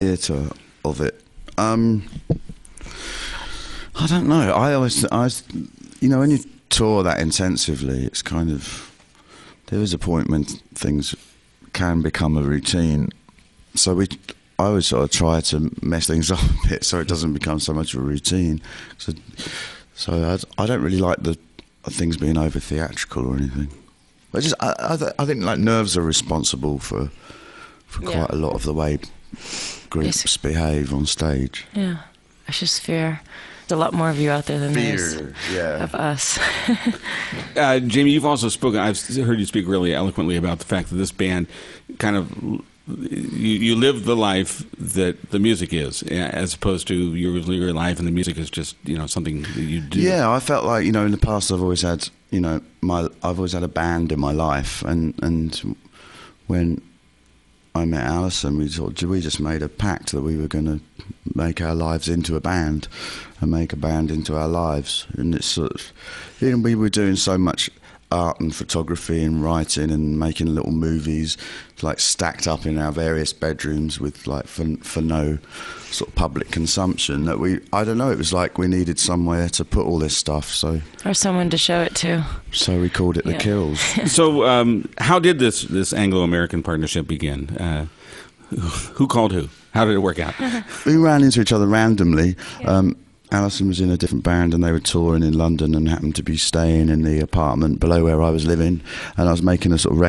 theatre of it. I don't know. I always, you know, when you tour that intensively, it's kind of, there is a point when things can become a routine. So I always sort of try to mess things up a bit so it doesn't become so much of a routine. So I don't really like the things being over theatrical or anything. I think like nerves are responsible for quite a lot of the way groups behave on stage. Yeah, it's just fear. There's a lot more of you out there than there's of us. Jamie, you've also spoken, I've heard you speak really eloquently about the fact that this band kind of, you live the life that the music is, as opposed to your life and the music is just, you know, something that you do. Yeah, I felt like, you know, in the past I've always had, you know, I've always had a band in my life, and when I met Alison, we just made a pact that we were going to make our lives into a band and make a band into our lives. And it's sort of, you know, we were doing so much art and photography and writing and making little movies, like stacked up in our various bedrooms with like for no sort of public consumption, that I don't know, it was like we needed somewhere to put all this stuff, so or someone to show it to. So we called it The Kills. So how did this Anglo-American partnership begin? Who called who? How did it work out? We ran into each other randomly. Alison was in a different band and they were touring in London and happened to be staying in the apartment below where I was living, and I was making a sort of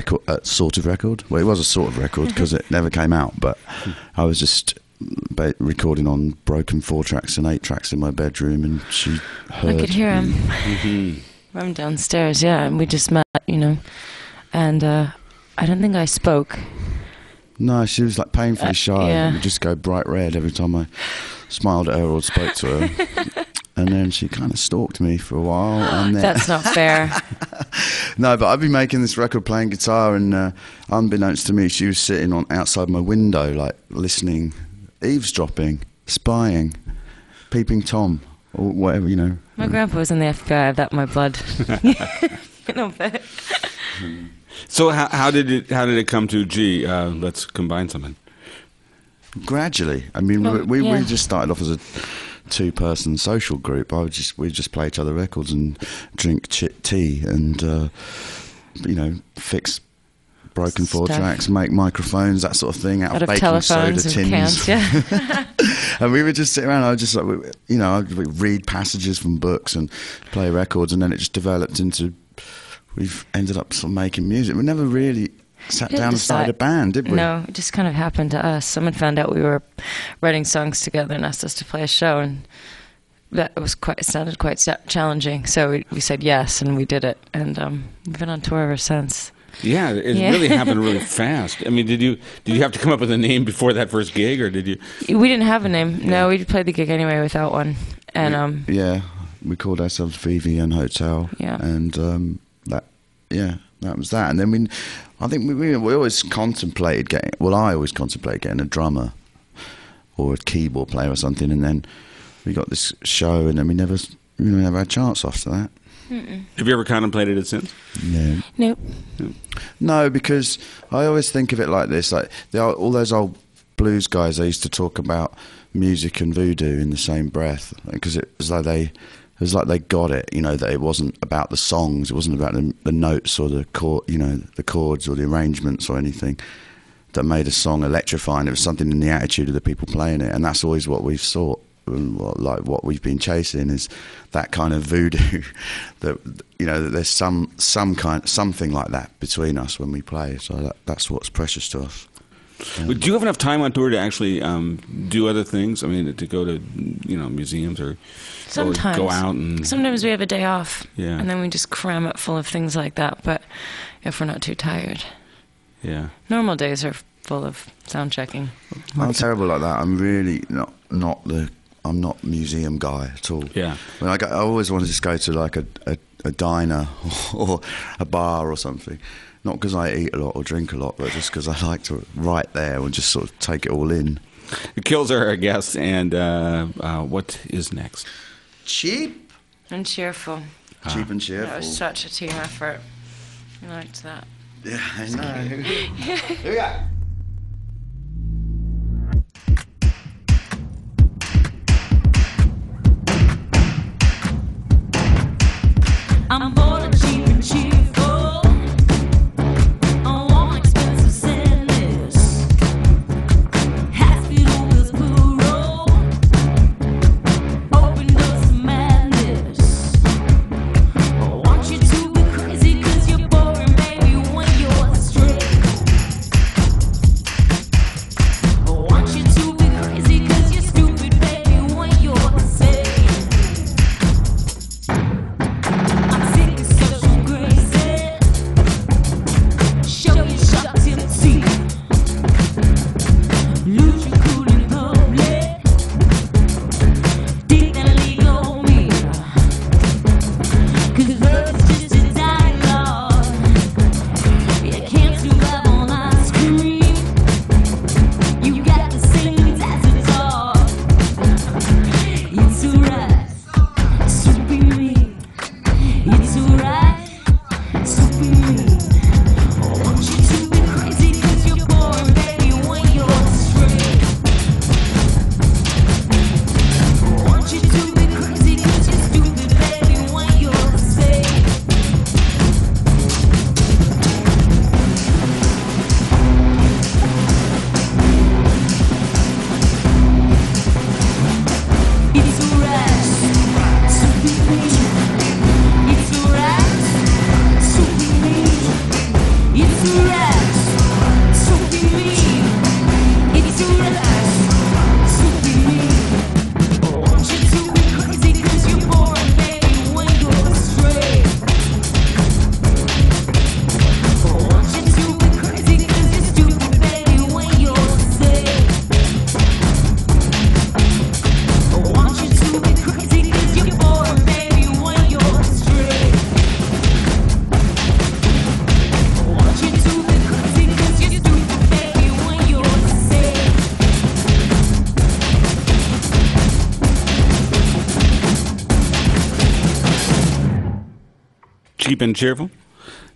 record. Well, it was a sort of record because it never came out, but I was just recording on broken 4-tracks and 8-tracks in my bedroom, and she heard. I could hear him from downstairs, and we just met, you know, and I don't think I spoke. No, she was like painfully shy. And would just go bright red every time I smiled at her or spoke to her. And then she kind of stalked me for a while. And then that's not fair. No, but I'd be making this record, playing guitar, and unbeknownst to me, she was sitting outside my window, like listening, eavesdropping, spying, peeping Tom, or whatever, you know. My grandpa was in the FBI. I have that in my blood. You know, but. So how did it come to, let's combine something? Gradually. I mean, we just started off as a 2-person social group. We'd just play each other records and drink tea and, you know, fix broken 4-tracks, make microphones, that sort of thing, out of baking soda tins. And we would just sit around. I would just, like, you know, I'd read passages from books and play records, and then it just developed into. We've ended up sort of making music. We never really sat down and started a band, did we? No, it just kind of happened to us. Someone found out we were writing songs together and asked us to play a show, and that sounded quite challenging. So we said yes, and we did it, and we've been on tour ever since. Yeah, it really happened really fast. I mean, did you have to come up with a name before that first gig, or did you? We didn't have a name. Yeah. No, we played the gig anyway without one, and we called ourselves VVN Hotel. Yeah, and. That was that. And then I think we always contemplated getting. Well, I always contemplated getting a drummer or a keyboard player or something. And then we got this show, and then we never had a chance after that. Mm-mm. Have you ever contemplated it since? No. Nope. No, because I always think of it like this: like all those old blues guys, they used to talk about music and voodoo in the same breath, because it was like they got it, you know, that it wasn't about the songs, it wasn't about the notes or the chord, you know, the chords or the arrangements or anything that made a song electrifying. It was something in the attitude of the people playing it, and that's always what we've sought. Like what we've been chasing is that kind of voodoo, that, you know, that there's something like that between us when we play. So that's what's precious to us. Do you have enough time on tour to actually do other things? I mean, to go to, you know, museums or sometimes go out and. Sometimes we have a day off, yeah, and then we just cram it full of things like that. But if we're not too tired, yeah, normal days are full of sound checking. I'm terrible like that. I'm really I'm not museum guy at all. Yeah, when I always want to just go to like a diner or a bar or something. Not because I eat a lot or drink a lot, but just because I like to write there and just sort of take it all in. The Kills are our guests, and what is next? Cheap and Cheerful. Cheap and Cheerful. That was such a team effort. I liked that. Yeah, I know. Here we go. keeping cheerful.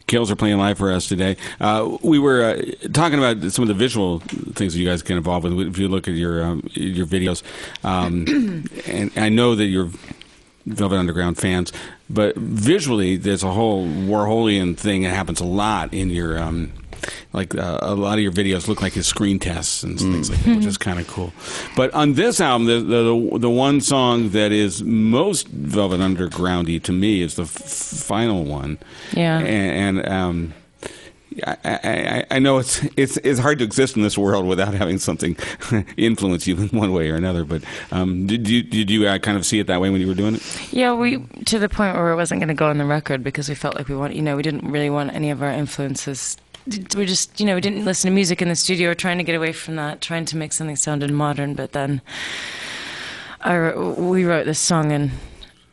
Kills are playing live for us today. We were talking about some of the visual things that you guys get involved with. If you look at your videos, and I know that you're Velvet Underground fans, but visually, there's a whole Warholian thing that happens a lot in your. A lot of your videos look like his screen tests and things like that, which is kind of cool. But on this album, the one song that is most Velvet Undergroundy to me is the final one. Yeah. And I know it's hard to exist in this world without having something influence you in one way or another. But did you kind of see it that way when you were doing it? Yeah, we to the point where it wasn't going to go on the record because we felt like we didn't really want any of our influences. We just, we didn't listen to music in the studio. We're trying to get away from that, trying to make something sounded modern. But then we wrote this song and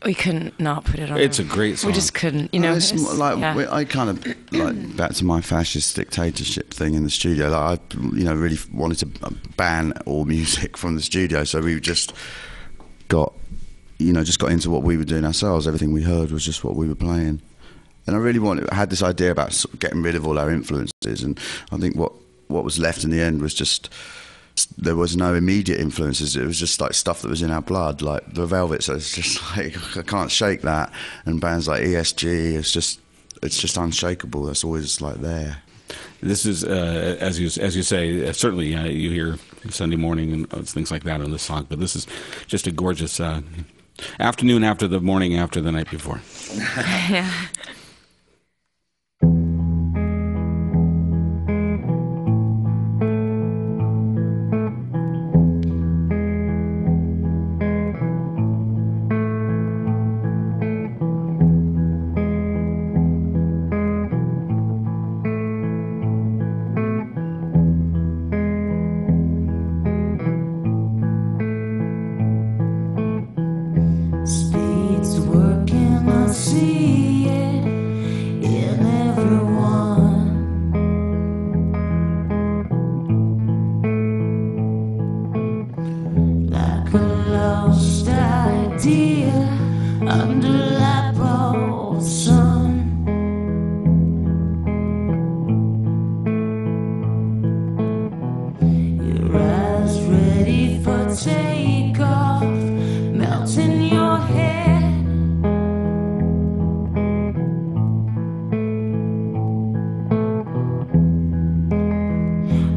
we couldn't not put it on. It's a great song. We just couldn't, It's I kind of back to my fascist dictatorship thing in the studio. I really wanted to ban all music from the studio, so we just got into what we were doing ourselves. Everything we heard was just what we were playing. And I really had this idea about sort of getting rid of all our influences, and I think what was left in the end was just there was no immediate influences. It was just like stuff that was in our blood, like the Velvets. So it's just like I can't shake that, and bands like ESG. It's just unshakable. That's always like there. This is as you say. Certainly, you hear Sunday morning and things like that on this song, but this is just a gorgeous afternoon after the morning after the night before. Yeah. Speed's working, I see it in everyone. Like a lost idea under light bulb sun. Your eyes ready for takeoff, melting your head.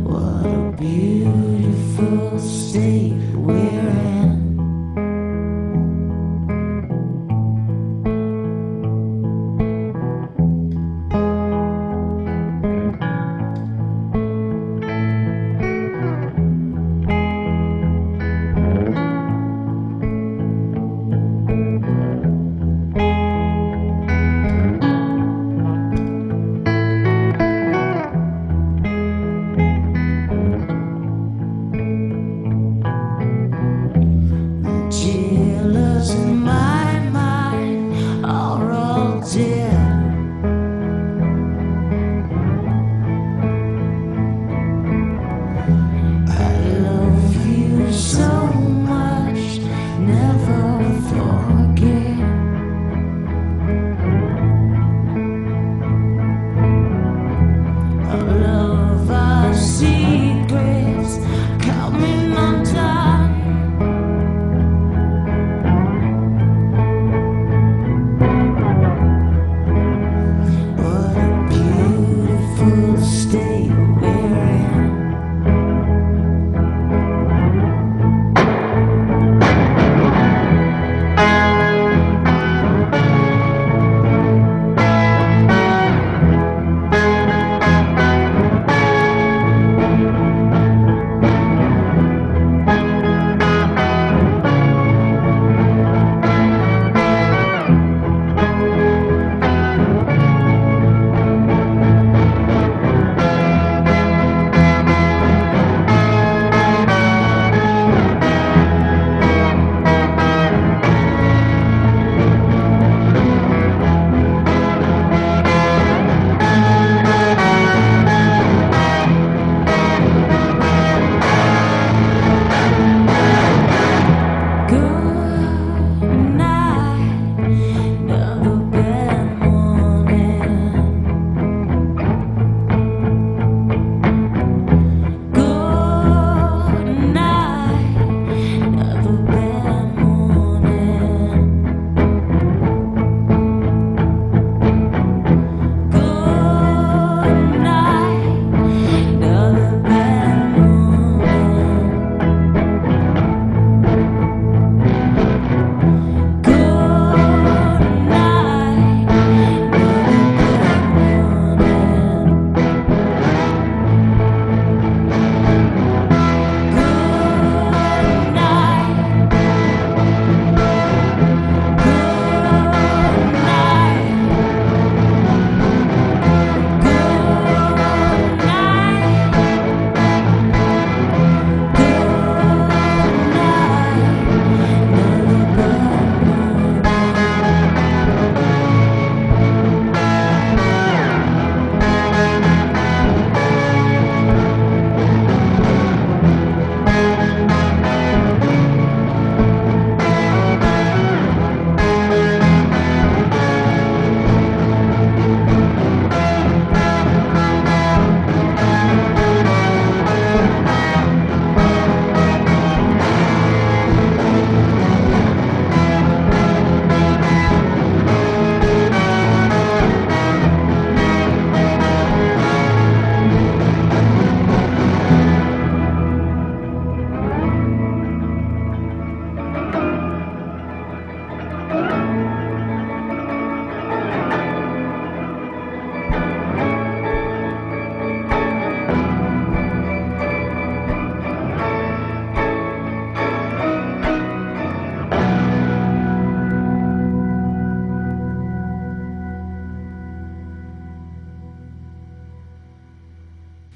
What a beautiful state we're in.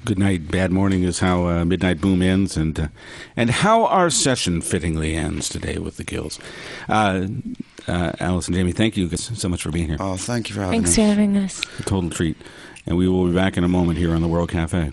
Good night, bad morning is how Midnight Boom ends, and how our session fittingly ends today with the Gills. Alice and Jamie, thank you so much for being here. Oh, thank you for having Thanks us. for having us. A total treat. And we will be back in a moment here on the World Cafe.